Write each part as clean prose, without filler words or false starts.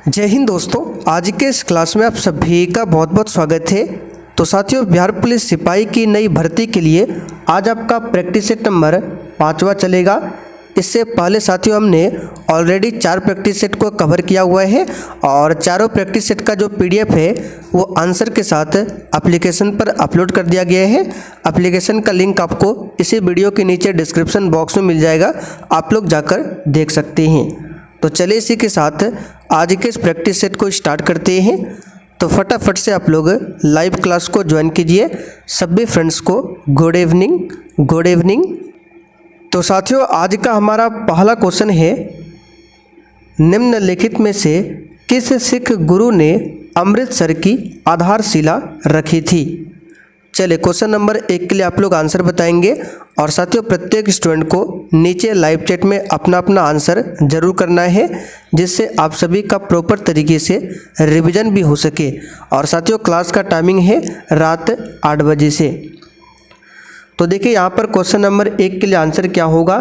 जय हिंद दोस्तों, आज के इस क्लास में आप सभी का बहुत बहुत स्वागत है। तो साथियों, बिहार पुलिस सिपाही की नई भर्ती के लिए आज आपका प्रैक्टिस सेट नंबर 5वां चलेगा। इससे पहले साथियों हमने ऑलरेडी 4 प्रैक्टिस सेट को कवर किया हुआ है और चारों प्रैक्टिस सेट का जो PDF है वो आंसर के साथ एप्लीकेशन पर अपलोड कर दिया गया है। एप्लीकेशन का लिंक आपको इसी वीडियो के नीचे डिस्क्रिप्शन बॉक्स में मिल जाएगा, आप लोग जाकर देख सकते हैं। तो चलिए इसी के साथ आज के इस प्रैक्टिस सेट को स्टार्ट करते हैं। तो फटाफट से आप लोग लाइव क्लास को ज्वाइन कीजिए। सभी फ्रेंड्स को गुड इवनिंग, गुड इवनिंग। तो साथियों, आज का हमारा पहला क्वेश्चन है, निम्नलिखित में से किस सिख गुरु ने अमृतसर की आधारशिला रखी थी? चलिए क्वेश्चन नंबर 1 के लिए आप लोग आंसर बताएंगे और साथियों प्रत्येक स्टूडेंट को नीचे लाइव चैट में अपना अपना आंसर जरूर करना है, जिससे आप सभी का प्रॉपर तरीके से रिवीजन भी हो सके। और साथियों क्लास का टाइमिंग है रात 8 बजे से। तो देखिए यहाँ पर क्वेश्चन नंबर 1 के लिए आंसर क्या होगा।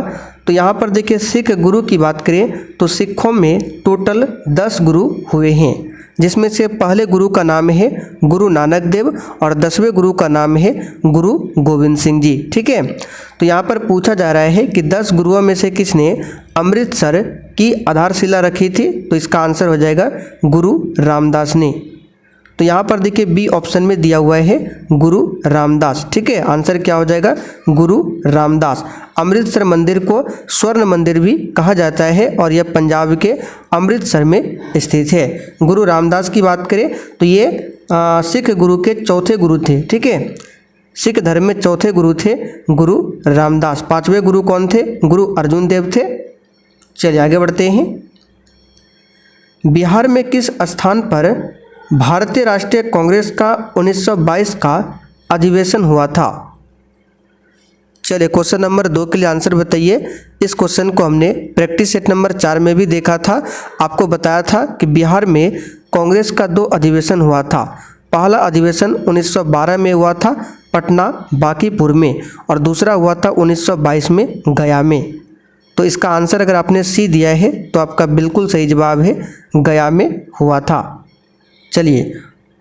तो यहाँ पर देखिए सिख गुरु की बात करें तो सिखों में टोटल 10 गुरु हुए हैं, जिसमें से पहले गुरु का नाम है गुरु नानक देव और 10वें गुरु का नाम है गुरु गोविंद सिंह जी। ठीक है, तो यहाँ पर पूछा जा रहा है कि 10 गुरुओं में से किसने अमृतसर की आधारशिला रखी थी? तो इसका आंसर हो जाएगा गुरु रामदास ने। तो यहाँ पर देखिए बी ऑप्शन में दिया हुआ है गुरु रामदास। ठीक है, आंसर क्या हो जाएगा? गुरु रामदास। अमृतसर मंदिर को स्वर्ण मंदिर भी कहा जाता है और यह पंजाब के अमृतसर में स्थित है। गुरु रामदास की बात करें तो ये सिख गुरु के चौथे गुरु थे। ठीक है, सिख धर्म में चौथे गुरु थे गुरु रामदास। 5वें गुरु कौन थे? गुरु अर्जुन देव थे। चलिए आगे बढ़ते हैं। बिहार में किस स्थान पर भारतीय राष्ट्रीय कांग्रेस का 1922 का अधिवेशन हुआ था? चलिए क्वेश्चन नंबर 2 के लिए आंसर बताइए। इस क्वेश्चन को हमने प्रैक्टिस सेट नंबर 4 में भी देखा था। आपको बताया था कि बिहार में कांग्रेस का 2 अधिवेशन हुआ था। पहला अधिवेशन 1912 में हुआ था पटना बांकीपुर में और दूसरा हुआ था 1922 में गया में। तो इसका आंसर अगर आपने सी दिया है तो आपका बिल्कुल सही जवाब है, गया में हुआ था। चलिए,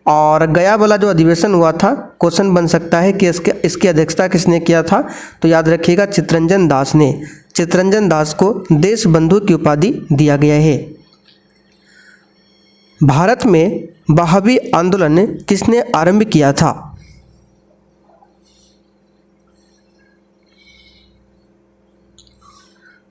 और गया वाला जो अधिवेशन हुआ था, क्वेश्चन बन सकता है कि इसकी अध्यक्षता किसने किया था? तो याद रखिएगा चित्तरंजन दास ने। चित्तरंजन दास को देश बंधु की उपाधि दिया गया है। भारत में वहाबी आंदोलन किसने आरंभ किया था?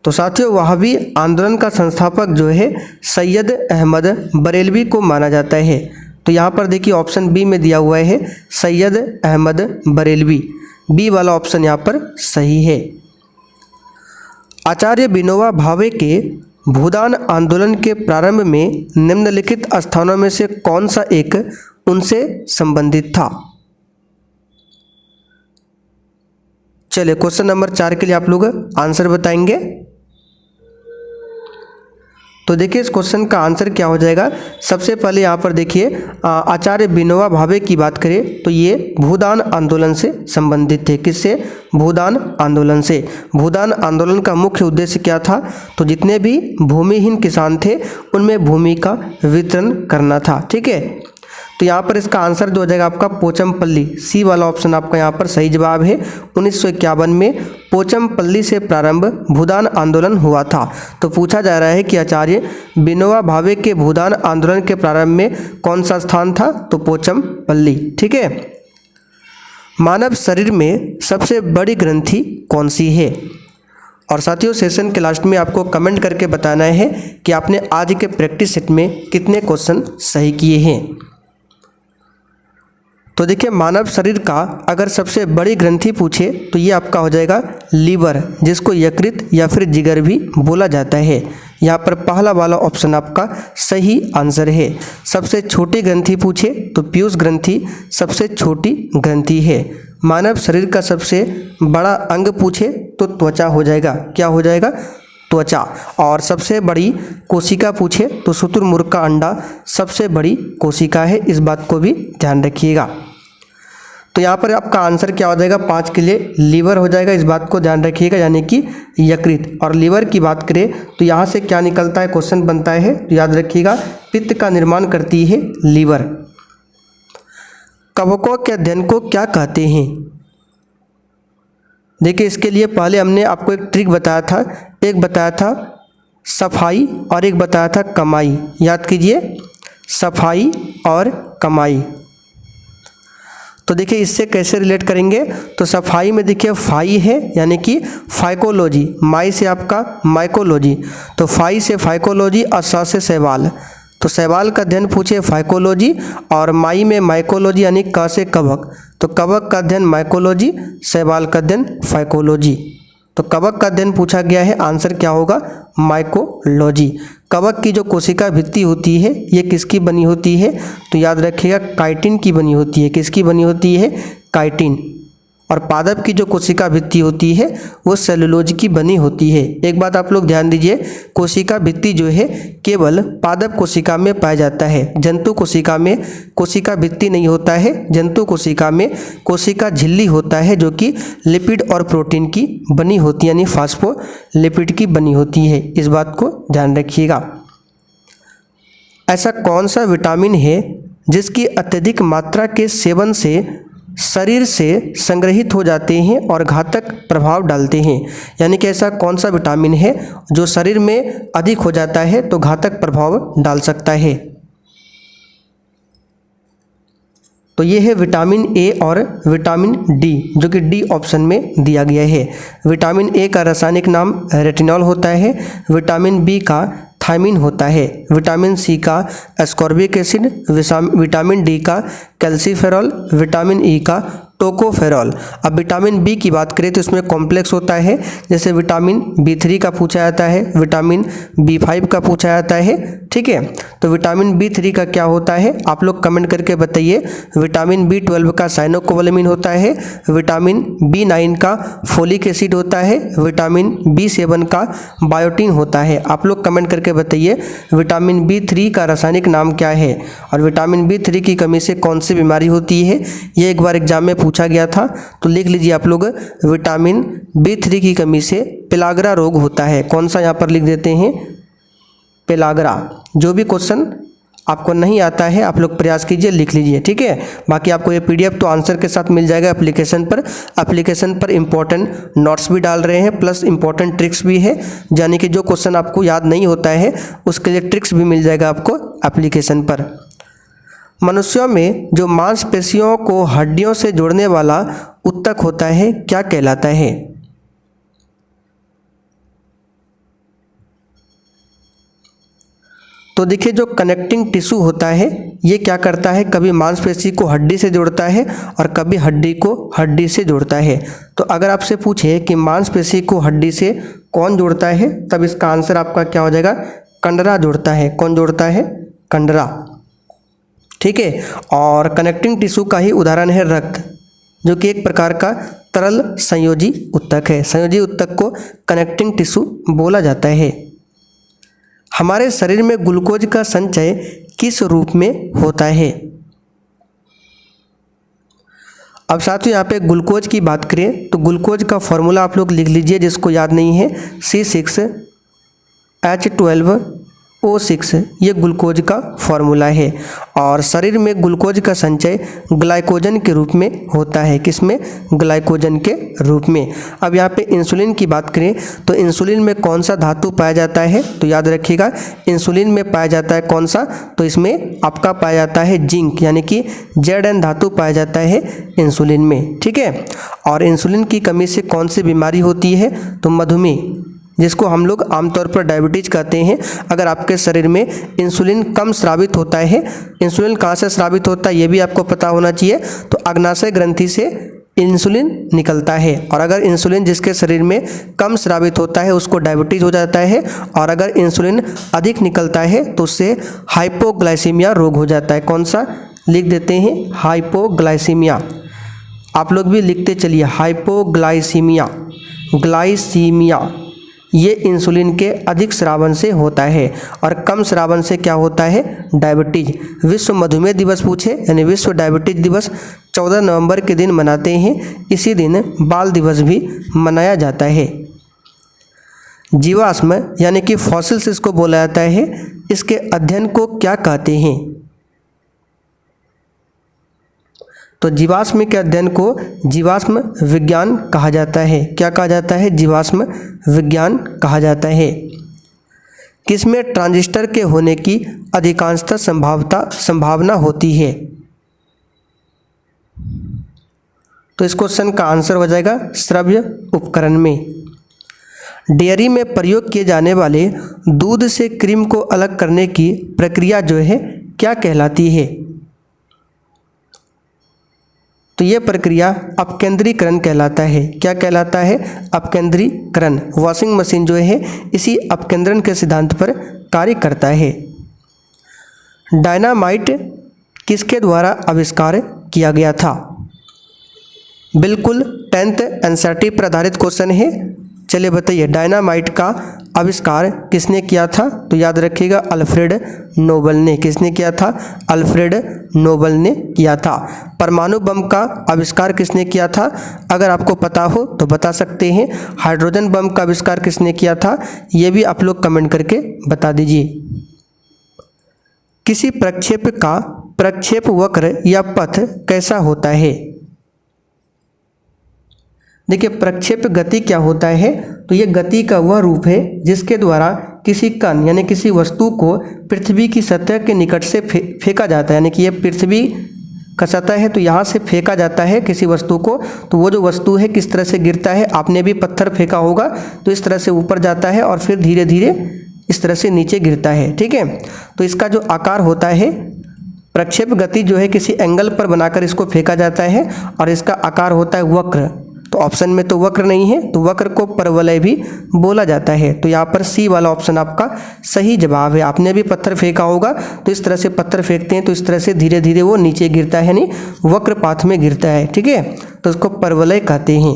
तो साथियों वहाबी आंदोलन का संस्थापक जो है सैयद अहमद बरेलवी को माना जाता है। तो यहाँ पर देखिए ऑप्शन बी में दिया हुआ है सैयद अहमद बरेलवी। बी वाला ऑप्शन यहाँ पर सही है। आचार्य विनोबा भावे के भूदान आंदोलन के प्रारंभ में निम्नलिखित स्थानों में से कौन सा एक उनसे संबंधित था? चलिए क्वेश्चन नंबर 4 के लिए आप लोग आंसर बताएंगे। तो देखिए इस क्वेश्चन का आंसर क्या हो जाएगा। सबसे पहले यहाँ पर देखिए आचार्य विनोबा भावे की बात करें तो ये भूदान आंदोलन से संबंधित थे। किससे? भूदान आंदोलन से। भूदान आंदोलन का मुख्य उद्देश्य क्या था? तो जितने भी भूमिहीन किसान थे उनमें भूमि का वितरण करना था। ठीक है, तो यहाँ पर इसका आंसर जो हो जाएगा आपका पोचमपल्ली। सी वाला ऑप्शन आपका यहाँ पर सही जवाब है। 1951 में पोचमपल्ली से प्रारंभ भूदान आंदोलन हुआ था। तो पूछा जा रहा है कि आचार्य विनोबा भावे के भूदान आंदोलन के प्रारंभ में कौन सा स्थान था? तो पोचमपल्ली। ठीक है, मानव शरीर में सबसे बड़ी ग्रंथि कौन सी है? और साथियों सेशन के लास्ट में आपको कमेंट करके बताना है कि आपने आज के प्रैक्टिस सेट में कितने क्वेश्चन सही किए हैं। तो देखिए मानव शरीर का अगर सबसे बड़ी ग्रंथि पूछे तो ये आपका हो जाएगा लीवर, जिसको यकृत या फिर जिगर भी बोला जाता है। यहाँ पर पहला वाला ऑप्शन आपका सही आंसर है। सबसे छोटी ग्रंथि पूछे तो पीयूष ग्रंथि सबसे छोटी ग्रंथि है। मानव शरीर का सबसे बड़ा अंग पूछे तो त्वचा हो जाएगा। क्या हो जाएगा? त्वचा। और सबसे बड़ी कोशिका पूछे तो शुतुरमुर्ग का अंडा सबसे बड़ी कोशिका है। इस बात को भी ध्यान रखिएगा। तो यहाँ पर आपका आंसर क्या हो जाएगा? 5 के लिए लीवर हो जाएगा। इस बात को ध्यान रखिएगा, यानी कि यकृत। और लीवर की बात करें तो यहाँ से क्या निकलता है, क्वेश्चन बनता है तो याद रखिएगा पित्त का निर्माण करती है लीवर। कवकों के अध्ययन को क्या कहते हैं? देखिए, इसके लिए पहले हमने आपको एक ट्रिक बताया था, एक बताया था सफाई और एक बताया था कमाई। याद कीजिए, सफाई और कमाई। तो देखिए इससे कैसे रिलेट करेंगे, तो सफाई में देखिए फाई है यानी कि फाइकोलॉजी, माई से आपका माइकोलॉजी, तो फाई से फाइकोलॉजी और सा से शैवाल, तो शैवाल का अध्ययन पूछे फाइकोलॉजी, और माई में माइकोलॉजी यानी क से कवक, तो कवक का अध्ययन माइकोलॉजी, शैवाल का अध्ययन फाइकोलॉजी। तो कवक का अध्ययन पूछा गया है, आंसर क्या होगा? माइकोलॉजी। कवक की जो कोशिका भित्ति होती है ये किसकी बनी होती है? तो याद रखिएगा काइटिन की बनी होती है। किसकी बनी होती है? काइटिन। और पादप की जो कोशिका भित्ति होती है वो सेलुलोज की बनी होती है। एक बात आप लोग ध्यान दीजिए, कोशिका भित्ति जो है केवल पादप कोशिका में पाया जाता है, जंतु कोशिका में कोशिका भित्ति नहीं होता है। जंतु कोशिका में कोशिका झिल्ली होता है जो कि लिपिड और प्रोटीन की बनी होती है, यानी फास्फोलिपिड की बनी होती है। इस बात को ध्यान रखिएगा। ऐसा कौन सा विटामिन है जिसकी अत्यधिक मात्रा के सेवन से शरीर से संग्रहित हो जाते हैं और घातक प्रभाव डालते हैं? यानी कि ऐसा कौन सा विटामिन है जो शरीर में अधिक हो जाता है तो घातक प्रभाव डाल सकता है? तो ये है विटामिन ए और विटामिन डी, जो कि डी ऑप्शन में दिया गया है। विटामिन ए का रासायनिक नाम रेटिनॉल होता है, विटामिन बी का थायमिन होता है, विटामिन सी का एस्कॉर्बिक एसिड, विटामिन डी का कैल्सीफेरॉल, विटामिन ई का टोकोफेरॉल। अब विटामिन बी की बात करें तो इसमें कॉम्प्लेक्स होता है, जैसे विटामिन B3 का पूछा जाता है, विटामिन B5 का पूछा जाता है, ठीक है। तो विटामिन B3 का क्या होता है आप लोग कमेंट करके बताइए। विटामिन B12 का साइनोकोबालामिन होता है, विटामिन B9 का फोलिक एसिड होता है, विटामिन B7 का बायोटिन होता है। आप लोग कमेंट करके बताइए विटामिन B3 का रासायनिक नाम क्या है और विटामिन B3 की कमी से कौन सी बीमारी होती है। ये एक बार एग्जाम में पूछा गया था, तो लिख लीजिए आप लोग, विटामिन B3 की कमी से पेलाग्रा रोग होता है। कौन सा यहाँ पर लिख देते हैं? पेलाग्रा। जो भी क्वेश्चन आपको नहीं आता है आप लोग प्रयास कीजिए, लिख लीजिए, ठीक है। बाकी आपको ये PDF तो आंसर के साथ मिल जाएगा एप्लीकेशन पर। एप्लीकेशन पर इंपॉर्टेंट नोट्स भी डाल रहे हैं, प्लस इंपॉर्टेंट ट्रिक्स भी है, यानी कि जो क्वेश्चन आपको याद नहीं होता है उसके लिए ट्रिक्स भी मिल जाएगा आपको एप्लीकेशन पर। मनुष्यों में जो मांसपेशियों को हड्डियों से जोड़ने वाला उत्तक होता है क्या कहलाता है? तो देखिए जो कनेक्टिंग टिश्यू होता है ये क्या करता है, कभी मांसपेशी को हड्डी से जोड़ता है और कभी हड्डी को हड्डी से जोड़ता है। तो अगर आपसे पूछे कि मांसपेशी को हड्डी से कौन जोड़ता है, तब इसका आंसर आपका क्या हो जाएगा? कंडरा जोड़ता है। कौन जोड़ता है? कंडरा, ठीक है। और कनेक्टिंग टिश्यू का ही उदाहरण है रक्त, जो कि एक प्रकार का तरल संयोजी उत्तक है। संयोजी उत्तक को कनेक्टिंग टिश्यू बोला जाता है। हमारे शरीर में ग्लूकोज का संचय किस रूप में होता है? अब साथियों यहाँ पे ग्लूकोज की बात करें तो ग्लूकोज का फॉर्मूला आप लोग लिख लीजिए, जिसको याद नहीं है, C6H12O6, ये ग्लूकोज का फॉर्मूला है। और शरीर में ग्लूकोज का संचय ग्लाइकोजन के रूप में होता है। किसमें? ग्लाइकोजन के रूप में। अब यहाँ पे इंसुलिन की बात करें तो इंसुलिन में कौन सा धातु पाया जाता है? तो याद रखिएगा इंसुलिन में पाया जाता है कौन सा? तो इसमें आपका पाया जाता है जिंक, यानी कि Zn धातु पाया जाता है इंसुलिन में, ठीक है। और इंसुलिन की कमी से कौन सी बीमारी होती है? तो मधुमेह, जिसको हम लोग आमतौर पर डायबिटीज कहते हैं। अगर आपके शरीर में इंसुलिन कम स्रावित होता है, इंसुलिन कहाँ से स्रावित होता है ये भी आपको पता होना चाहिए। तो अग्नाशय ग्रंथि से इंसुलिन निकलता है, और अगर इंसुलिन जिसके शरीर में कम स्रावित होता है उसको डायबिटीज हो जाता है, और अगर इंसुलिन अधिक निकलता है तो उससे हाइपोग्लाइसीमिया रोग हो जाता है। कौन सा? लिख देते हैं हाइपोग्लाइसीमिया। आप लोग भी लिखते चलिए हाइपोग्लाइसीमिया। ग्लाइसीमिया ये इंसुलिन के अधिक स्रावन से होता है, और कम स्रावन से क्या होता है? डायबिटीज। विश्व मधुमेह दिवस पूछे, यानी विश्व डायबिटीज दिवस 14 नवंबर के दिन मनाते हैं। इसी दिन बाल दिवस भी मनाया जाता है। जीवाश्म यानी कि फॉसिल्स इसको बोला जाता है, इसके अध्ययन को क्या कहते हैं? तो जीवाश्म के अध्ययन को जीवाश्म विज्ञान कहा जाता है। क्या कहा जाता है? जीवाश्म विज्ञान कहा जाता है। किसमें ट्रांजिस्टर के होने की अधिकांशतः संभावना होती है? तो इस क्वेश्चन का आंसर हो जाएगा श्रव्य उपकरण में। डेयरी में प्रयोग किए जाने वाले दूध से क्रीम को अलग करने की प्रक्रिया जो है क्या कहलाती है? तो यह प्रक्रिया अपकेंद्रीकरण कहलाता है। क्या कहलाता है? अपकेंद्रीकरण। वॉशिंग मशीन जो है इसी अपकेंद्रण के सिद्धांत पर कार्य करता है। डायनामाइट किसके द्वारा आविष्कार किया गया था? बिल्कुल 10th एनसीईआरटी पर आधारित क्वेश्चन है। चलिए बताइए, डायनामाइट का आविष्कार किसने किया था? तो याद रखिएगा, अल्फ्रेड नोबल ने। किसने किया था? अल्फ्रेड नोबल ने किया था। परमाणु बम का आविष्कार किसने किया था? अगर आपको पता हो तो बता सकते हैं। हाइड्रोजन बम का आविष्कार किसने किया था? ये भी आप लोग कमेंट करके बता दीजिए। किसी प्रक्षेप का प्रक्षेप वक्र या पथ कैसा होता है? देखिए, प्रक्षेप गति क्या होता है? तो ये गति का वह रूप है जिसके द्वारा किसी कण यानी किसी वस्तु को पृथ्वी की सतह के निकट से फेंका जाता है। यानी कि ये पृथ्वी का सतह है तो यहाँ से फेंका जाता है किसी वस्तु को, तो वो जो वस्तु है किस तरह से गिरता है, आपने भी पत्थर फेंका होगा तो इस तरह से ऊपर जाता है और फिर धीरे धीरे इस तरह से नीचे गिरता है। ठीक है, तो इसका जो आकार होता है, प्रक्षेप गति जो है किसी एंगल पर बनाकर इसको फेंका जाता है और इसका आकार होता है वक्र। तो ऑप्शन में तो वक्र नहीं है, तो वक्र को परवलय भी बोला जाता है। तो यहाँ पर सी वाला ऑप्शन आपका सही जवाब है। आपने भी पत्थर फेंका होगा तो इस तरह से पत्थर फेंकते हैं तो इस तरह से धीरे धीरे वो नीचे गिरता है, यानी वक्र पाथ में गिरता है। ठीक है, तो उसको परवलय कहते हैं।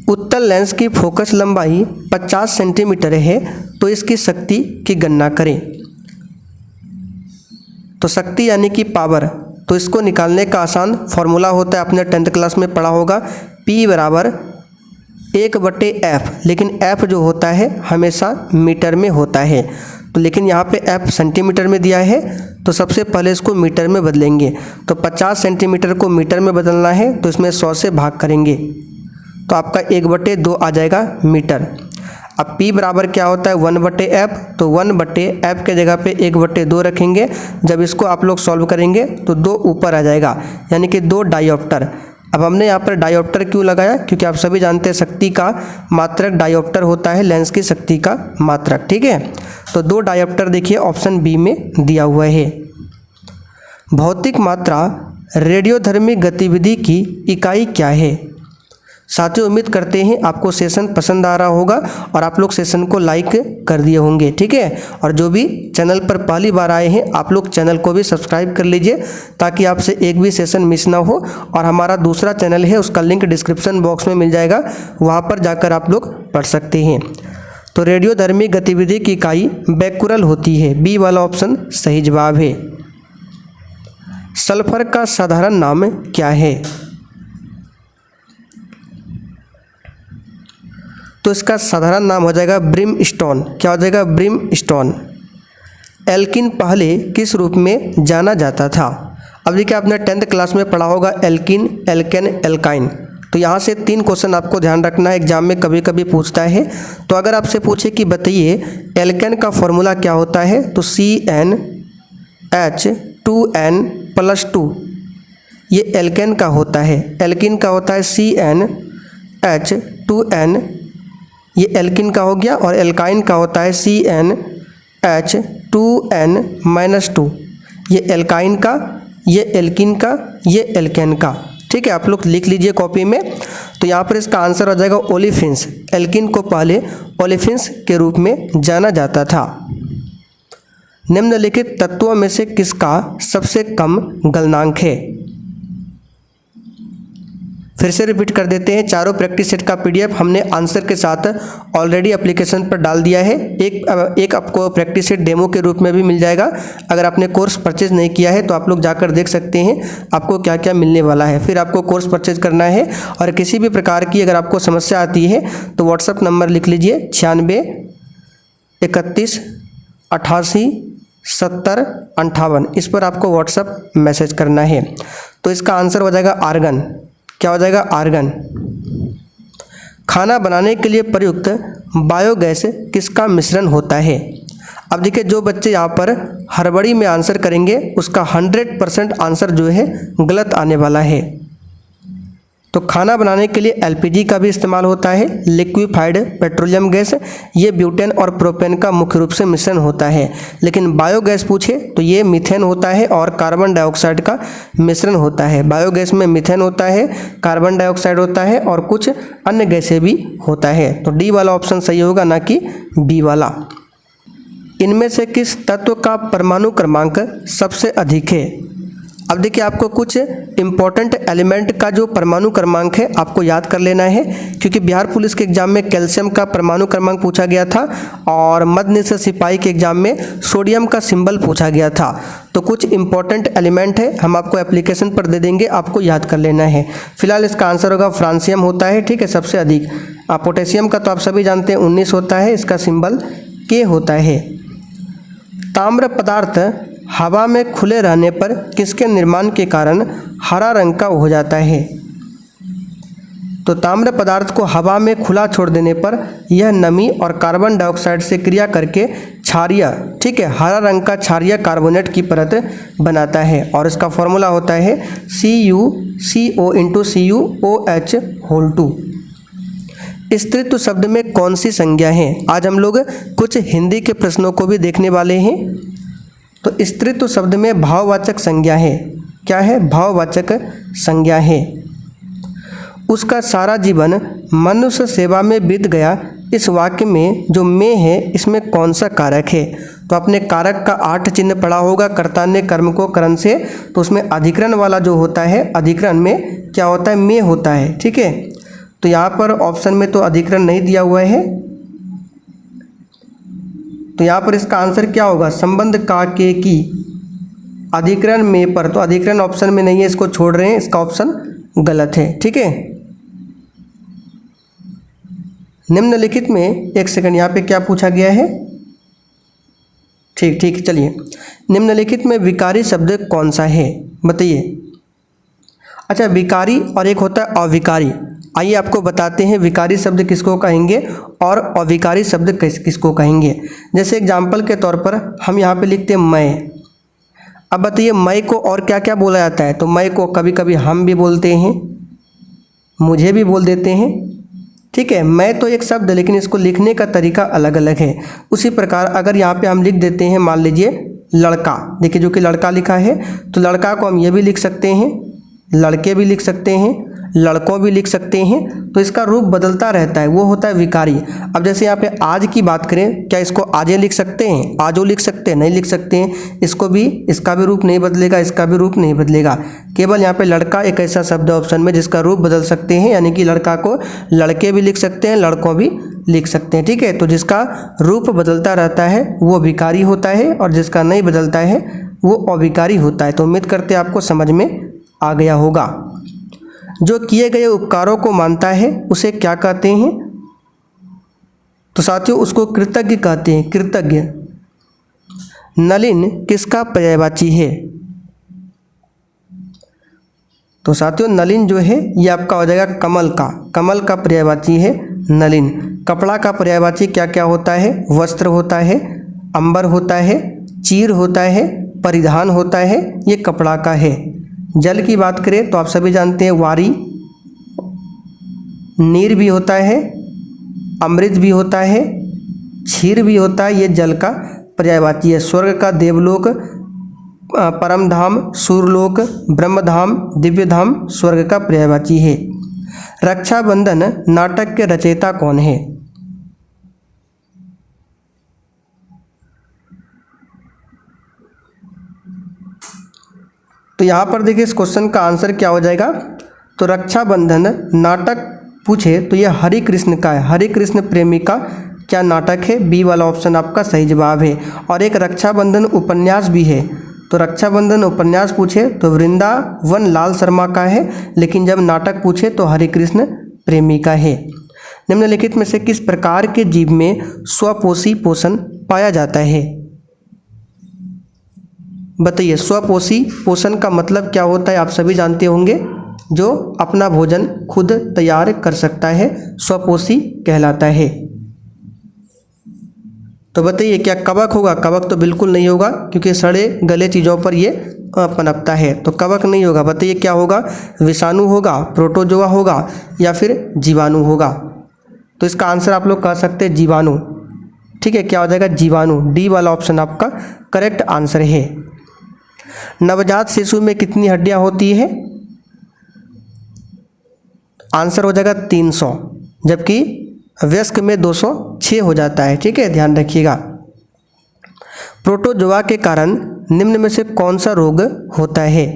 उत्तल लेंस की फोकस लंबाई 50 सेंटीमीटर है तो इसकी शक्ति की गणना करें। तो शक्ति यानी कि पावर, तो इसको निकालने का आसान फॉर्मूला होता है, आपने 10th क्लास में पढ़ा होगा, P बराबर 1/F। लेकिन F जो होता है हमेशा मीटर में होता है, तो लेकिन यहाँ पे F सेंटीमीटर में दिया है तो सबसे पहले इसको मीटर में बदलेंगे। तो 50 सेंटीमीटर को मीटर में बदलना है तो इसमें 100 से भाग करेंगे तो आपका 1/2 आ जाएगा मीटर। अब P बराबर क्या होता है? 1/F, तो 1/F के जगह पे 1/2 रखेंगे। जब इसको आप लोग सॉल्व करेंगे तो 2 ऊपर आ जाएगा, यानी कि 2 डायोप्टर। अब हमने यहाँ पर डायोप्टर क्यों लगाया? क्योंकि आप सभी जानते हैं शक्ति का मात्रक डायोप्टर होता है, लेंस की शक्ति का मात्रक। ठीक है, तो 2 डायोप्टर देखिए ऑप्शन बी में दिया हुआ है। भौतिक मात्रा रेडियोधर्मी गतिविधि की इकाई क्या है? साथियों, उम्मीद करते हैं आपको सेशन पसंद आ रहा होगा और आप लोग सेशन को लाइक कर दिए होंगे। ठीक है, और जो भी चैनल पर पहली बार आए हैं आप लोग चैनल को भी सब्सक्राइब कर लीजिए ताकि आपसे एक भी सेशन मिस ना हो। और हमारा दूसरा चैनल है, उसका लिंक डिस्क्रिप्शन बॉक्स में मिल जाएगा, वहाँ पर जाकर आप लोग पढ़ सकते हैं। तो रेडियोधर्मी गतिविधि की इकाई बैकुरल होती है। बी वाला ऑप्शन सही जवाब है। सल्फर का साधारण नाम क्या है? तो इसका साधारण नाम हो जाएगा ब्रिमस्टोन। क्या हो जाएगा? ब्रिमस्टोन। एल्किन पहले किस रूप में जाना जाता था? अब देखिए, आपने 10th क्लास में पढ़ा होगा एल्किन, एल्केन, एल्काइन। तो यहाँ से 3 क्वेश्चन आपको ध्यान रखना है, एग्जाम में कभी कभी पूछता है। तो अगर आपसे पूछे कि बताइए एल्केन का फॉर्मूला क्या होता है, तो CnH2n+2 ये एल्केन का होता है। एल्किन का होता है CnH2n, ये एल्किन का हो गया, और एल्काइन का होता है CnH2n-2, ये एल्काइन का, ये एल्किन का, ये एल्केन का। ठीक है, आप लोग लिख लीजिए कॉपी में। तो यहाँ पर इसका आंसर हो जाएगा ओलेफिन्स। एल्किन को पहले ओलेफिन्स के रूप में जाना जाता था। निम्नलिखित तत्वों में से किसका सबसे कम गलनांक है? फिर से रिपीट कर देते हैं, चारों प्रैक्टिस सेट का पीडीएफ हमने आंसर के साथ ऑलरेडी एप्लीकेशन पर डाल दिया है। एक आपको प्रैक्टिस सेट डेमो के रूप में भी मिल जाएगा। अगर आपने कोर्स परचेज नहीं किया है तो आप लोग जाकर देख सकते हैं आपको क्या क्या मिलने वाला है। फिर आपको कोर्स परचेज करना है और किसी भी प्रकार की अगर आपको समस्या आती है तो व्हाट्सएप नंबर लिख लीजिए 96 31 88 70 58, इस पर आपको व्हाट्सएप मैसेज करना है। तो इसका आंसर हो जाएगा आर्गन। क्या हो जाएगा? आर्गन। खाना बनाने के लिए प्रयुक्त बायोगैस किसका मिश्रण होता है? अब देखिए, जो बच्चे यहाँ पर हड़बड़ी में आंसर करेंगे उसका 100% आंसर जो है गलत आने वाला है। तो खाना बनाने के लिए एलपीजी का भी इस्तेमाल होता है, लिक्विफाइड पेट्रोलियम गैस, ये ब्यूटेन और प्रोपेन का मुख्य रूप से मिश्रण होता है। लेकिन बायोगैस पूछे तो ये मीथेन होता है और कार्बन डाइऑक्साइड का मिश्रण होता है। बायोगैस में मीथेन होता है, कार्बन डाइऑक्साइड होता है और कुछ अन्य गैसें भी होता है। तो डी वाला ऑप्शन सही होगा, ना कि बी वाला। इनमें से किस तत्व का परमाणु क्रमांक सबसे अधिक है? अब देखिए, आपको कुछ इंपॉर्टेंट एलिमेंट का जो परमाणु क्रमांक है आपको याद कर लेना है, क्योंकि बिहार पुलिस के एग्जाम में कैल्शियम का परमाणु क्रमांक पूछा गया था और मध्य निषेध सिपाही के एग्जाम में सोडियम का सिंबल पूछा गया था। तो कुछ इंपॉर्टेंट एलिमेंट है, हम आपको एप्लीकेशन पर दे देंगे, आपको याद कर लेना है। फिलहाल इसका आंसर होगा फ्रांसियम होता है, ठीक है, सबसे अधिक। पोटेशियम का तो आप सभी जानते हैं 19 होता है, इसका सिंबल के होता है। ताम्र पदार्थ हवा में खुले रहने पर किसके निर्माण के कारण हरा रंग का हो जाता है? तो ताम्र पदार्थ को हवा में खुला छोड़ देने पर यह नमी और कार्बन डाइऑक्साइड से क्रिया करके क्षारीय, ठीक है, हरा रंग का क्षारीय कार्बोनेट की परत बनाता है और इसका फॉर्मूला होता है CuCO × CuOH2। स्त्रीत्व शब्द में कौन सी संज्ञा है? आज हम लोग कुछ हिंदी के प्रश्नों को भी देखने वाले हैं। तो स्त्रीत्व शब्द में भाववाचक संज्ञा है। क्या है? भाववाचक संज्ञा है। उसका सारा जीवन मनुष्य सेवा में बीत गया, इस वाक्य में जो में है इसमें कौन सा कारक है? तो आपने कारक का 8 चिन्ह पढ़ा होगा, कर्तान्य कर्म को करण से, तो उसमें अधिकरण वाला जो होता है, अधिकरण में क्या होता है? में होता है, ठीक है। तो यहाँ पर ऑप्शन में तो अधिकरण नहीं दिया हुआ है, तो यहाँ पर इसका आंसर क्या होगा? संबंध का के की अधिकरण में पर, तो अधिकरण ऑप्शन में नहीं है, इसको छोड़ रहे हैं, इसका ऑप्शन गलत है, ठीक है। निम्नलिखित में, एक सेकंड, यहाँ पे क्या पूछा गया है? ठीक, चलिए। निम्नलिखित में विकारी शब्द कौन सा है, बताइए। अच्छा, विकारी और एक होता है अविकारी। आइए आपको बताते हैं विकारी शब्द किसको कहेंगे और अविकारी शब्द किसको कहेंगे। जैसे एग्जाम्पल के तौर पर हम यहाँ पे लिखते हैं मैं। अब बताइए, मैं को और क्या क्या बोला जाता है? तो मैं को कभी कभी हम भी बोलते हैं, मुझे भी बोल देते हैं, ठीक है। मैं तो एक शब्द, लेकिन इसको लिखने का तरीका अलग अलग है। उसी प्रकार अगर यहाँ पे हम लिख देते हैं, मान लीजिए लड़का, देखिए जो कि लड़का लिखा है, तो लड़का को हम ये भी लिख सकते हैं, लड़के भी लिख सकते हैं, लड़कों भी लिख सकते हैं। तो इसका रूप बदलता रहता है, वो होता है विकारी। अब जैसे यहाँ पे आज की बात करें, क्या इसको आजे लिख सकते हैं? आजो लिख सकते हैं? नहीं लिख सकते हैं। इसको भी, इसका भी रूप नहीं बदलेगा, इसका भी रूप नहीं बदलेगा। केवल यहाँ पे लड़का एक ऐसा शब्द है ऑप्शन में जिसका रूप बदल सकते हैं, यानी कि लड़का को लड़के भी लिख सकते हैं, लड़कों भी लिख सकते हैं, ठीक है। तो जिसका रूप बदलता रहता है वो विकारी होता है और जिसका नहीं बदलता है वो अविकारी होता है। तो उम्मीद करते हैं आपको समझ में आ गया होगा। जो किए गए उपकारों को मानता है उसे क्या कहते हैं? तो साथियों, उसको कृतज्ञ कहते हैं, कृतज्ञ। नलिन किसका पर्यायवाची है? तो साथियों, नलिन जो है ये आपका हो जाएगा कमल का, कमल का पर्यायवाची है नलिन। कपड़ा का पर्यायवाची क्या क्या होता है? वस्त्र होता है, अंबर होता है, चीर होता है, परिधान होता है, ये कपड़ा का है। जल की बात करें तो आप सभी जानते हैं वारी, नीर भी होता है, अमृत भी होता है, क्षीर भी होता है, ये जल का पर्यायवाची है। स्वर्ग का देवलोक, परम धाम, सूरलोक, ब्रह्मधाम, दिव्यधाम स्वर्ग का पर्यायवाची है। रक्षाबंधन नाटक के रचयिता कौन है? तो यहाँ पर देखिए इस क्वेश्चन का आंसर क्या हो जाएगा? तो रक्षाबंधन नाटक पूछे तो ये हरि कृष्ण का है, हरि कृष्ण प्रेमी का क्या नाटक है, बी वाला ऑप्शन आपका सही जवाब है। और एक रक्षाबंधन उपन्यास भी है, तो रक्षाबंधन उपन्यास पूछे तो वृंदावन लाल शर्मा का है, लेकिन जब नाटक पूछे तो हरि कृष्ण प्रेमी का है। निम्नलिखित में से किस प्रकार के जीव में स्वपोषी पोषण पाया जाता है? बताइए, स्वपोषी पोषण का मतलब क्या होता है? आप सभी जानते होंगे, जो अपना भोजन खुद तैयार कर सकता है स्वपोषी कहलाता है। तो बताइए क्या कवक होगा? कवक तो बिल्कुल नहीं होगा, क्योंकि सड़े गले चीज़ों पर ये पनपता है, तो कवक नहीं होगा। बताइए क्या होगा? विषाणु होगा, प्रोटोजोआ होगा, या फिर जीवाणु होगा? तो इसका आंसर आप लोग कह सकते हैं जीवाणु। ठीक है, क्या हो जाएगा? जीवाणु। डी वाला ऑप्शन आपका करेक्ट आंसर है। नवजात शिशु में कितनी हड्डियां होती है? आंसर हो जाएगा 300, जबकि वयस्क में 206 हो जाता है। ठीक है, ध्यान रखिएगा। प्रोटोजोआ के कारण निम्न में से कौन सा रोग होता है?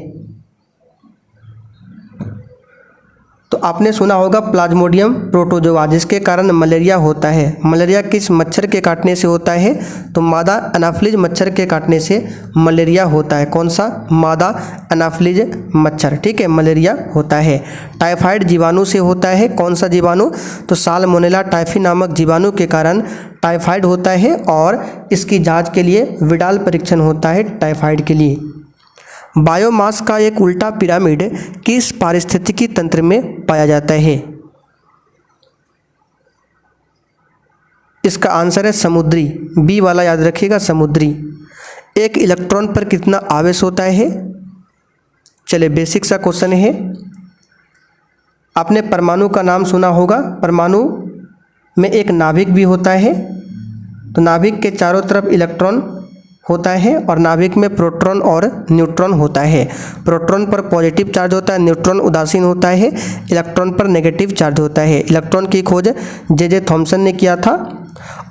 तो आपने सुना होगा प्लाज्मोडियम प्रोटोजोआ, जिसके कारण मलेरिया होता है। मलेरिया किस मच्छर के काटने से होता है? तो मादा एनाफिलीज मच्छर के काटने से मलेरिया होता है। कौन सा? मादा एनाफिलीज मच्छर। ठीक है, मलेरिया होता है। टाइफाइड जीवाणु से होता है। कौन सा जीवाणु? तो साल्मोनेला टाइफी नामक जीवाणु के कारण टाइफाइड होता है, और इसकी जांच के लिए विडाल परीक्षण होता है टाइफाइड के लिए। बायोमास का एक उल्टा पिरामिड किस पारिस्थितिकी तंत्र में पाया जाता है? इसका आंसर है समुद्री। बी वाला याद रखिएगा, समुद्री। एक इलेक्ट्रॉन पर कितना आवेश होता है? चलिए, बेसिक सा क्वेश्चन है। आपने परमाणु का नाम सुना होगा। परमाणु में एक नाभिक भी होता है, तो नाभिक के चारों तरफ इलेक्ट्रॉन होता है, और नाभिक में प्रोटॉन और न्यूट्रॉन होता है। प्रोटॉन पर पॉजिटिव चार्ज होता है, न्यूट्रॉन उदासीन होता है, इलेक्ट्रॉन पर नेगेटिव चार्ज होता है। इलेक्ट्रॉन की खोज जे थॉमसन ने किया था,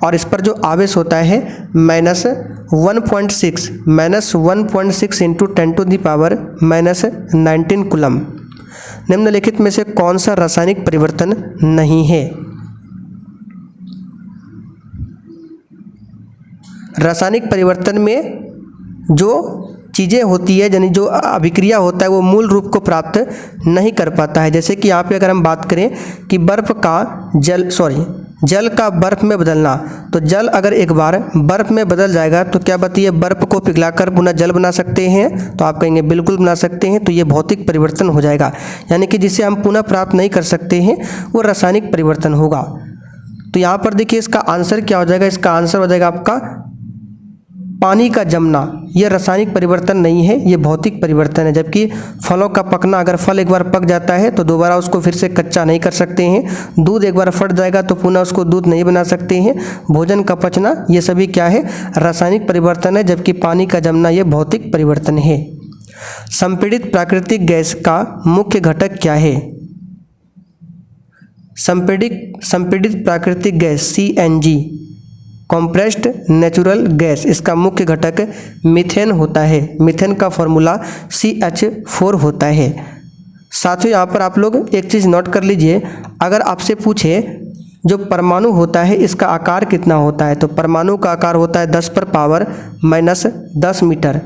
और इस पर जो आवेश होता है -1.6 इंटू 10⁻⁻19 कूलम। निम्नलिखित में से कौन सा रासायनिक परिवर्तन नहीं है? रासायनिक परिवर्तन में जो चीज़ें होती है, यानी जो अभिक्रिया होता है, वो मूल रूप को प्राप्त नहीं कर पाता है। जैसे कि यहाँ पे अगर हम बात करें कि जल का बर्फ में बदलना, तो जल अगर एक बार बर्फ में बदल जाएगा तो क्या बताइए, बर्फ को पिघलाकर पुनः जल बना सकते हैं? तो आप कहेंगे बिल्कुल बना सकते हैं। तो ये भौतिक परिवर्तन हो जाएगा, यानी कि जिसे हम पुनः प्राप्त नहीं कर सकते हैं वो रासायनिक परिवर्तन होगा। तो यहाँ पर देखिए इसका आंसर क्या हो जाएगा? इसका आंसर हो जाएगा आपका पानी का जमना। यह रासायनिक परिवर्तन नहीं है, ये भौतिक परिवर्तन है। जबकि फलों का पकना, अगर फल एक बार पक जाता है तो दोबारा उसको फिर से कच्चा नहीं कर सकते हैं। दूध एक बार फट जाएगा तो पुनः उसको दूध नहीं बना सकते हैं। भोजन का पचना, ये सभी क्या है? रासायनिक परिवर्तन है। जबकि पानी का जमना ये भौतिक परिवर्तन है। संपीड़ित प्राकृतिक गैस का मुख्य घटक क्या है? संपीड़ित प्राकृतिक gas CNG, compressed natural gas, इसका मुख्य घटक मीथेन होता है। मीथेन का फॉर्मूला CH4 होता है। साथियों, यहाँ पर आप लोग एक चीज़ नोट कर लीजिए, अगर आपसे पूछे जो परमाणु होता है इसका आकार कितना होता है, तो परमाणु का आकार होता है 10⁻⁻10 मीटर।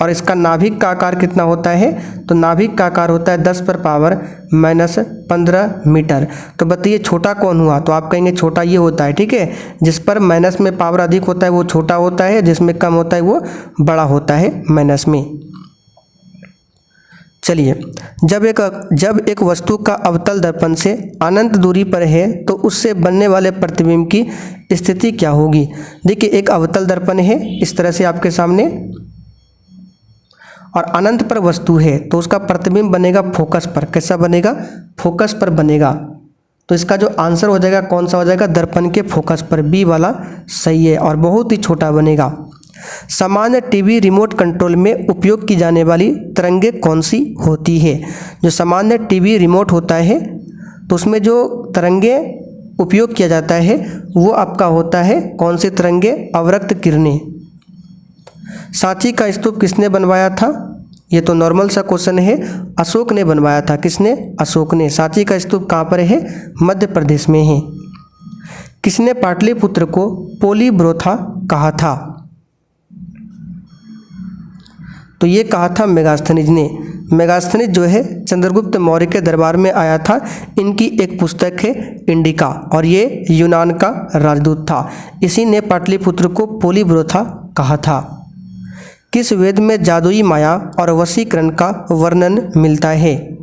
और इसका नाभिक का आकार कितना होता है? तो नाभिक का आकार होता है 10⁻⁻15 मीटर। तो बताइए छोटा कौन हुआ? तो आप कहेंगे छोटा ये होता है। ठीक है, जिस पर माइनस में पावर अधिक होता है वो छोटा होता है, जिसमें कम होता है वो बड़ा होता है माइनस में। चलिए, जब एक वस्तु का अवतल दर्पण से अनंत दूरी पर है तो उससे बनने वाले प्रतिबिंब की स्थिति क्या होगी? देखिए, एक अवतल दर्पण है इस तरह से आपके सामने, और अनंत पर वस्तु है, तो उसका प्रतिबिंब बनेगा फोकस पर। कैसा बनेगा? फोकस पर बनेगा। तो इसका जो आंसर हो जाएगा कौन सा हो जाएगा? दर्पण के फोकस पर। बी वाला सही है, और बहुत ही छोटा बनेगा। सामान्य टीवी रिमोट कंट्रोल में उपयोग की जाने वाली तरंगें कौन सी होती है? जो सामान्य टीवी रिमोट होता है तो उसमें जो तरंगें उपयोग किया जाता है वो आपका होता है कौन सी तरंगें? अवरक्त किरणें। सांची का स्तूप किसने बनवाया था? ये तो नॉर्मल सा क्वेश्चन है। अशोक ने बनवाया था, किसने? अशोक ने। सांची का स्तूप कहाँ पर है? मध्य प्रदेश में है। किसने पाटलिपुत्र को पोलीब्रोथा कहा था? तो ये कहा था मेगास्थनीज ने। मेगास्थनीज जो है चंद्रगुप्त मौर्य के दरबार में आया था। इनकी एक पुस्तक है इंडिका और ये यूनान का राजदूत था। इसी ने पाटलिपुत्र को पोलीब्रोथा कहा था। किस वेद में जादुई माया और वशीकरण का वर्णन मिलता है?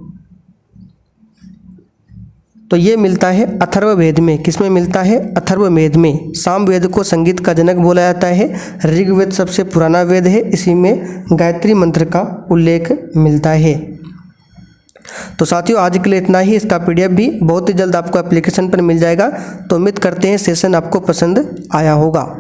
तो ये मिलता है अथर्ववेद में। किसमें मिलता है? अथर्ववेद में। सामवेद को संगीत का जनक बोला जाता है। ऋग्वेद सबसे पुराना वेद है, इसी में गायत्री मंत्र का उल्लेख मिलता है। तो साथियों आज के लिए इतना ही। इसका पीडीएफ भी बहुत ही जल्द आपको एप्लीकेशन पर मिल जाएगा। तो उम्मीद करते हैं सेशन आपको पसंद आया होगा।